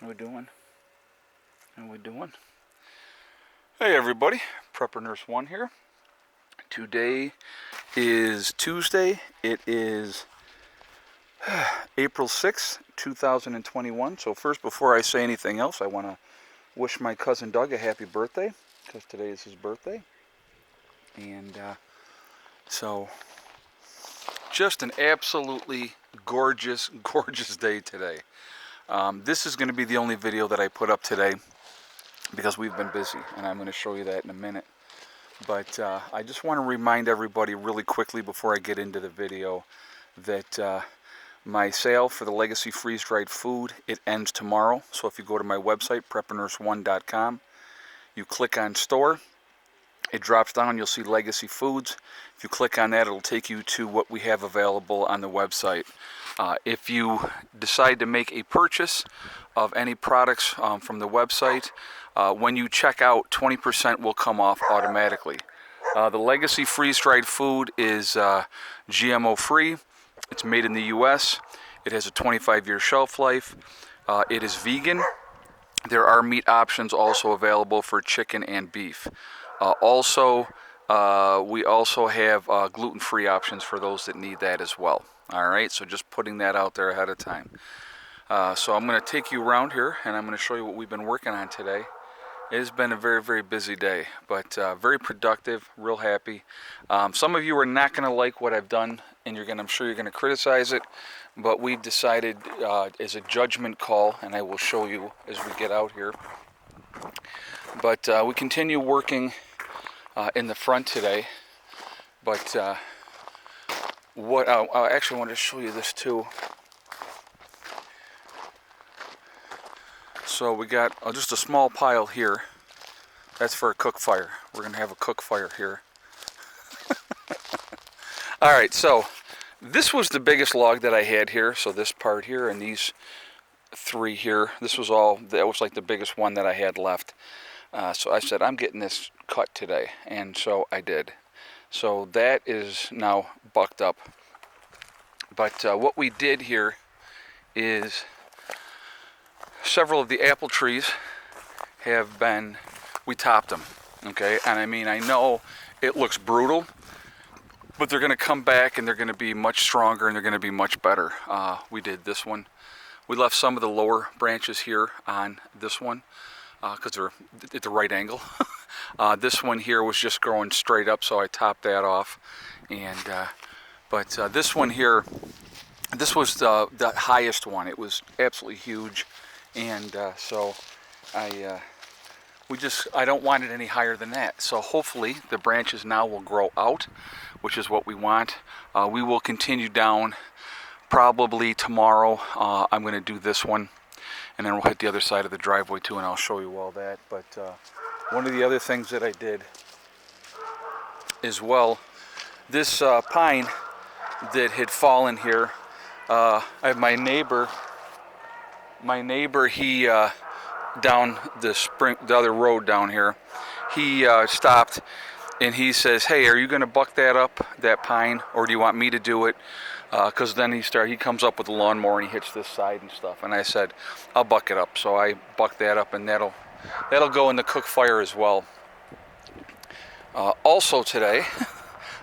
How we doing? Hey everybody, Prepper Nurse 1 here. Today is Tuesday. It is April 6th, 2021. So first, before I say anything else, I want to wish my cousin Doug a happy birthday, because today is his birthday. And so just an absolutely gorgeous, gorgeous day today. This is going to be the only video that I put up today because we've been busy, and I'm going to show you that in a minute. But I just want to remind everybody really quickly before I get into the video that my sale for the Legacy freeze-dried food, it ends tomorrow. So if you go to my website, preppernurse1.com, you click on store, it drops down, you'll see Legacy Foods. If you click on that, it'll take you to what we have available on the website. If you decide to make a purchase of any products from the website, when you check out, 20% will come off automatically. The Legacy freeze-dried food is GMO free. It's made in the US. It has a 25-year shelf life. It is vegan. There are meat options also available for chicken and beef. We also have gluten-free options for those that need that as well. All right, so just putting that out there ahead of time. So I'm going to take you around here, and I'm going to show you what we've been working on today. It has been a very, very busy day, but very productive, real happy. Some of you are not going to like what I've done, and I'm sure you're going to criticize it, but we've decided as a judgment call, and I will show you as we get out here. But we continue working in the front today, but I actually wanted to show you this too. So we got just a small pile here. That's for a cook fire. We're going to have a cook fire here. All right, so this was the biggest log that I had here. So this part here and these three here, that was like the biggest one that I had left. So I said, I'm getting this cut today, and so I did. So that is now bucked up. But what we did here is several of the apple trees we topped them, okay? And I mean, I know it looks brutal, but they're going to come back and they're going to be much stronger and they're going to be much better. We did this one. We left some of the lower branches here on this one because they're at the right angle. This one here was just growing straight up, so I topped that off. And but this one here, this was the highest one. It was absolutely huge, and so I don't want it any higher than that. So hopefully the branches now will grow out, which is what we want. We will continue down probably tomorrow. I'm going to do this one, and then we'll hit the other side of the driveway too, and I'll show you all that. But one of the other things that I did as well, this pine that had fallen here, I have my neighbor, he down the other road down here, he stopped and he says, hey, are you going to buck that pine, or do you want me to do it? Because then he comes up with the lawnmower and he hits this side and stuff. And I said, I'll buck it up. So I bucked that up, and that'll go in the cook fire as well. Also today,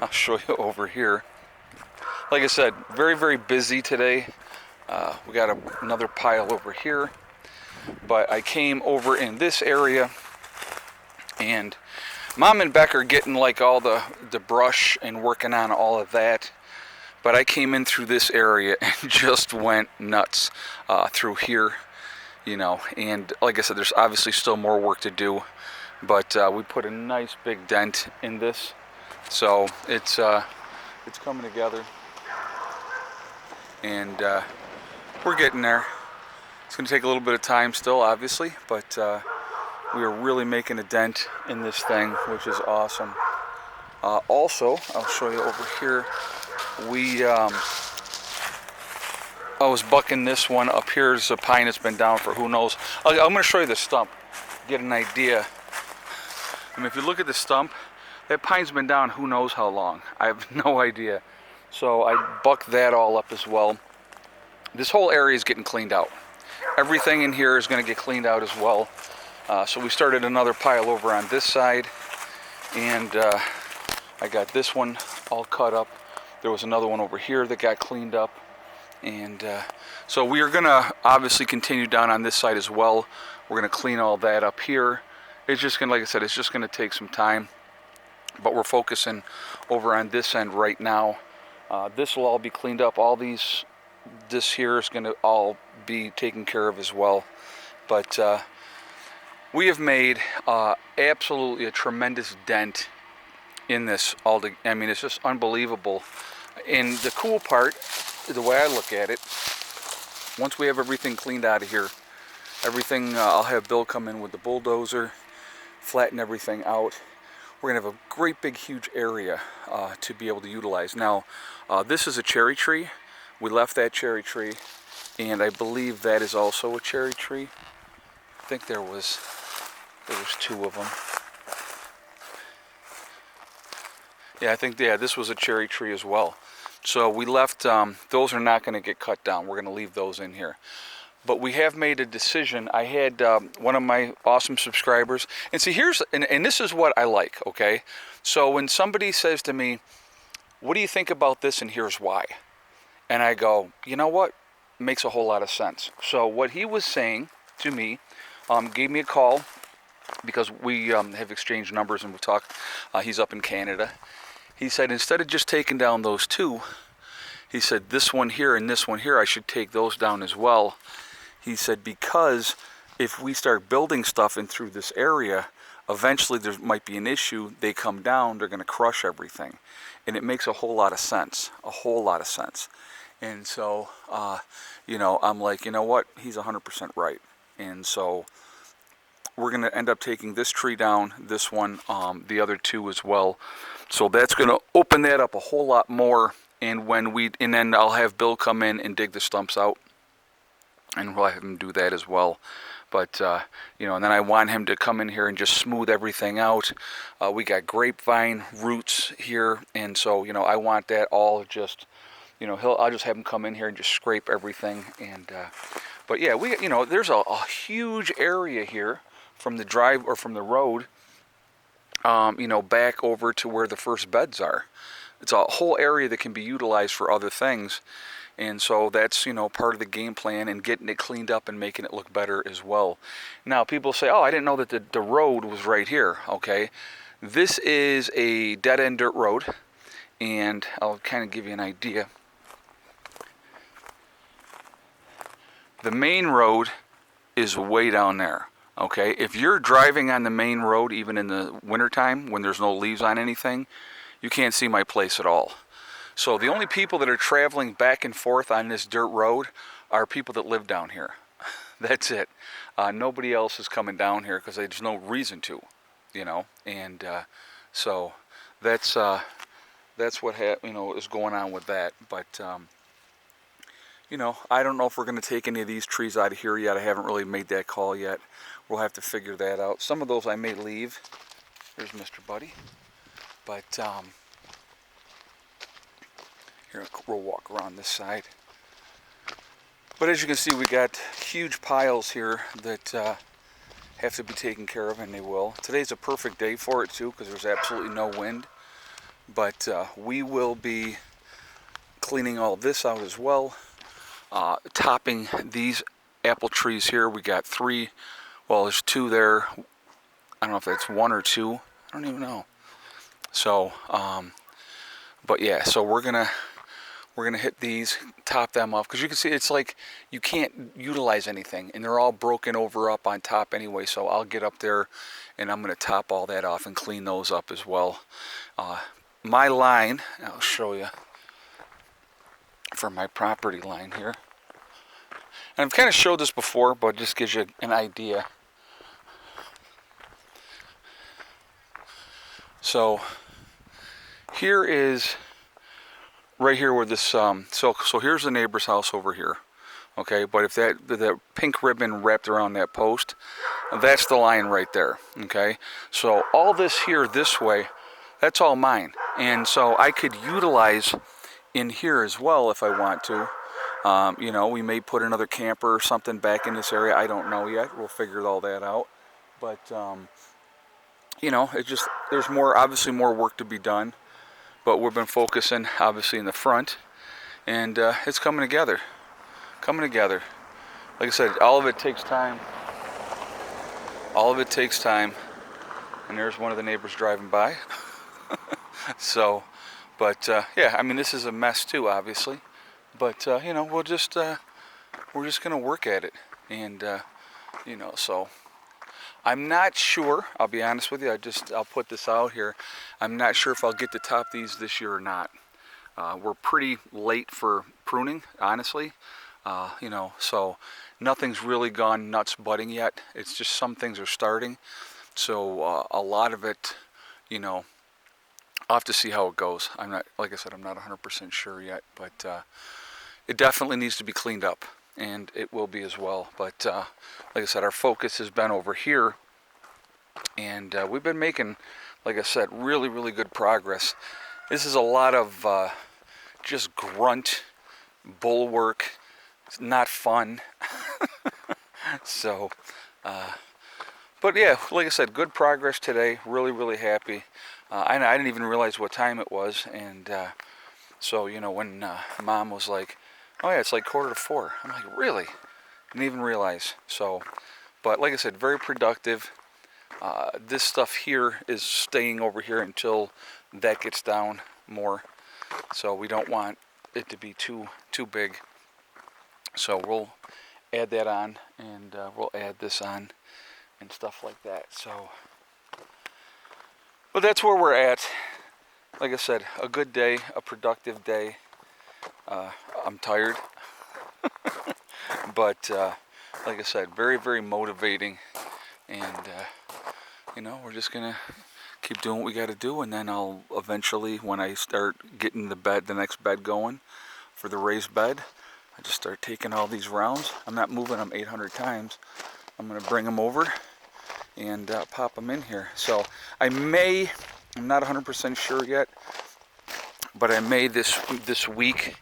I'll show you over here. Like I said, very, very busy today. We got another pile over here. But I came over in this area, and Mom and Beck are getting like all the brush and working on all of that. But I came in through this area and just went nuts through here, and like I said, there's obviously still more work to do, but we put a nice big dent in this, so it's coming together, and we're getting there. It's going to take a little bit of time still, obviously, but we are really making a dent in this thing, which is awesome. Also, I'll show you over here. I was bucking this one up here. Is a pine that's been down for who knows. I'm going to show you the stump, get an idea. I mean, if you look at the stump, that pine's been down who knows how long. I have no idea. So I bucked that all up as well. This whole area is getting cleaned out. everything in here is going to get cleaned out as well. So we started another pile over on this side, and I got this one all cut up. There was another one over here that got cleaned up, and so we are going to obviously continue down on this side as well. We're going to clean all that up here. It's just going to, like I said, it's just going to take some time, but we're focusing over on this end right now. This will all be cleaned up. This here is going to all be taken care of as well. But we have made absolutely a tremendous dent in this. I mean, it's just unbelievable. And the cool part, the way I look at it, once we have everything cleaned out of here, I'll have Bill come in with the bulldozer, flatten everything out. We're going to have a great big huge area to be able to utilize. Now, this is a cherry tree. We left that cherry tree, and I believe that is also a cherry tree. I think there was two of them. Yeah, I think this was a cherry tree as well. So we left, those are not going to get cut down. We're going to leave those in here. But we have made a decision. I had one of my awesome subscribers, and see, and this is what I like, okay? So when somebody says to me, what do you think about this, and here's why? And I go, you know what? It makes a whole lot of sense. So what he was saying to me, gave me a call, because we have exchanged numbers and we've talked. He's up in Canada. He said, instead of just taking down those two, he said, this one here and this one here, I should take those down as well. He said, because if we start building stuff in through this area, eventually there might be an issue. They come down, they're going to crush everything. And it makes a whole lot of sense, And so, I'm like, you know what? He's 100% right. And so we're going to end up taking this tree down, this one, the other two as well. So that's going to open that up a whole lot more. And then I'll have Bill come in and dig the stumps out, and we'll have him do that as well. But and then I want him to come in here and just smooth everything out. We got grapevine roots here, and so I want that all just, I'll just have him come in here and just scrape everything. And but yeah, there's a huge area here from the drive or from the road, back over to where the first beds are. It's a whole area that can be utilized for other things. And so that's, part of the game plan, and getting it cleaned up and making it look better as well. Now, people say, oh, I didn't know that the road was right here. Okay, this is a dead-end dirt road, and I'll kind of give you an idea. The main road is way down there. Okay, if you're driving on the main road, even in the wintertime when there's no leaves on anything, you can't see my place at all. So the only people that are traveling back and forth on this dirt road are people that live down here. That's it. Nobody else is coming down here because there's no reason to, And so that's what is going on with that. But I don't know if we're going to take any of these trees out of here yet. I haven't really made that call yet. We'll have to figure that out. Some of those I may leave. There's Mr. Buddy. But here, we'll walk around this side. But as you can see, we got huge piles here that have to be taken care of, and they will. Today's a perfect day for it too, because there's absolutely no wind. But we will be cleaning all this out as well. Topping these apple trees here. We got 3. Well, there's 2 there. I don't know if that's 1 or 2. I don't even know. So, but yeah, so we're gonna hit these, top them off, because you can see it's like you can't utilize anything, and they're all broken over up on top anyway. So I'll get up there, and I'm gonna top all that off and clean those up as well. My line, I'll show you for my property line here. And I've kind of showed this before, but it just gives you an idea. So here is right here where this so here's the neighbor's house over here. Okay, but if that pink ribbon wrapped around that post, that's the line right there. Okay, so all this here this way, that's all mine, and so I could utilize in here as well if I want to. You know, we may put another camper or something back in this area. I don't know yet. We'll figure all that out. But, you know, there's obviously more work to be done. But we've been focusing, obviously, in the front. And it's coming together. Coming together. Like I said, all of it takes time. All of it takes time. And there's one of the neighbors driving by. So, but yeah, I mean, this is a mess too, obviously. But you know, we're just gonna work at it, and you know, so I'm not sure. I'll be honest with you. I'll put this out here. I'm not sure if I'll get to top these this year or not. We're pretty late for pruning, honestly. You know, so nothing's really gone nuts budding yet. It's just some things are starting. So a lot of it, you know, I'll have to see how it goes. I'm not, like I said, I'm not 100% sure yet, but it definitely needs to be cleaned up, and it will be as well. But like I said, our focus has been over here, and we've been making, like I said, really, really good progress. This is a lot of just grunt, bull work. It's not fun. So, but yeah, like I said, good progress today. Really, really happy. I didn't even realize what time it was, and so, you know, when Mom was like, "Oh yeah, it's like 3:45." I'm like, "Really?" Didn't even realize. So, but like I said, very productive. This stuff here is staying over here until that gets down more. So we don't want it to be too big. So we'll add that on, and we'll add this on and stuff like that. So, but that's where we're at. Like I said, a good day, a productive day. I'm tired, but like I said, very, very motivating. And you know, we're just gonna keep doing what we got to do, and then I'll eventually, when I start getting the next bed going for the raised bed, I just start taking all these rounds. I'm not moving them 800 times. I'm gonna bring them over and pop them in here. So I'm not 100% sure yet, but I may this week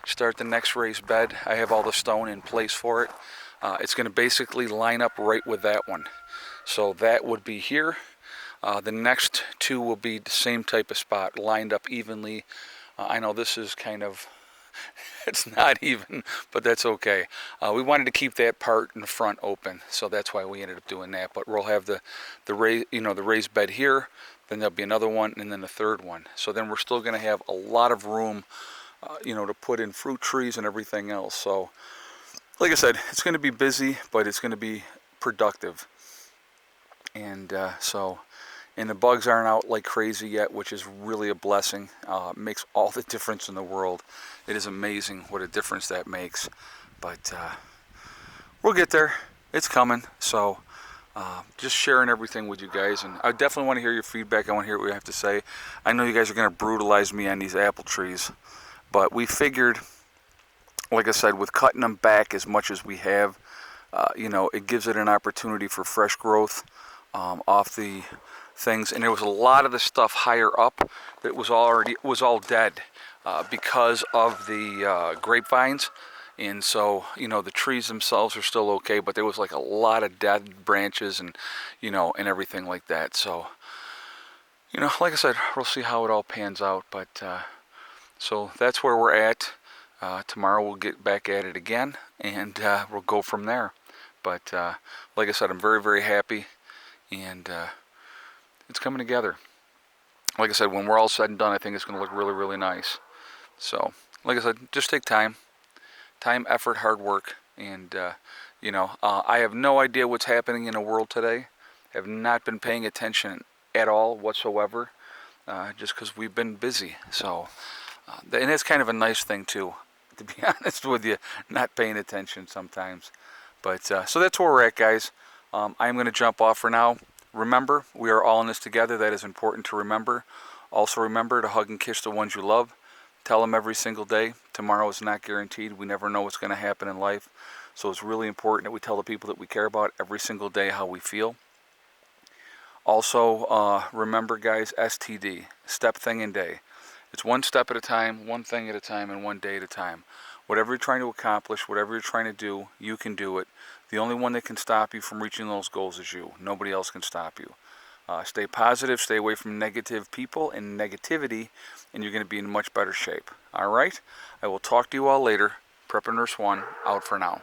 start the next raised bed. I have all the stone in place for it. It's going to basically line up right with that one. So that would be here. The next two will be the same type of spot, lined up evenly. I know this is kind of, it's not even, but that's okay. We wanted to keep that part in the front open, so that's why we ended up doing that. But we'll have the raised bed here, then there'll be another one, and then the third one. So then we're still going to have a lot of room, you know, to put in fruit trees and everything else. So, like I said, it's going to be busy, but it's going to be productive. And and the bugs aren't out like crazy yet, which is really a blessing. It makes all the difference in the world. It is amazing what a difference that makes. But we'll get there. It's coming. So just sharing everything with you guys. And I definitely want to hear your feedback. I want to hear what you have to say. I know you guys are going to brutalize me on these apple trees. But we figured, like I said, with cutting them back as much as we have, you know, it gives it an opportunity for fresh growth off the things. And there was a lot of the stuff higher up that was all dead because of the grapevines. And so, you know, the trees themselves are still okay, but there was like a lot of dead branches and, you know, and everything like that. So, you know, like I said, we'll see how it all pans out. But so that's where we're at. Tomorrow we'll get back at it again, and we'll go from there. But like I said, I'm very, very happy, and it's coming together. Like I said, when we're all said and done, I think it's going to look really, really nice. So, like I said, just take time, effort, hard work, and you know, I have no idea what's happening in the world today. I have not been paying attention at all whatsoever, just because we've been busy. So, and it's kind of a nice thing too, to be honest with you, not paying attention sometimes. But so that's where we're at, guys. I'm going to jump off for now. Remember, we are all in this together. That is important to remember. Also remember to hug and kiss the ones you love. Tell them every single day. Tomorrow is not guaranteed. We never know what's going to happen in life. So it's really important that we tell the people that we care about every single day how we feel. Also, remember, guys, STD, step, thing, and day. It's one step at a time, one thing at a time, and one day at a time. Whatever you're trying to accomplish, whatever you're trying to do, you can do it. The only one that can stop you from reaching those goals is you. Nobody else can stop you. Stay positive, stay away from negative people and negativity, and you're going to be in much better shape. All right? I will talk to you all later. Prepper Nurse 1, out for now.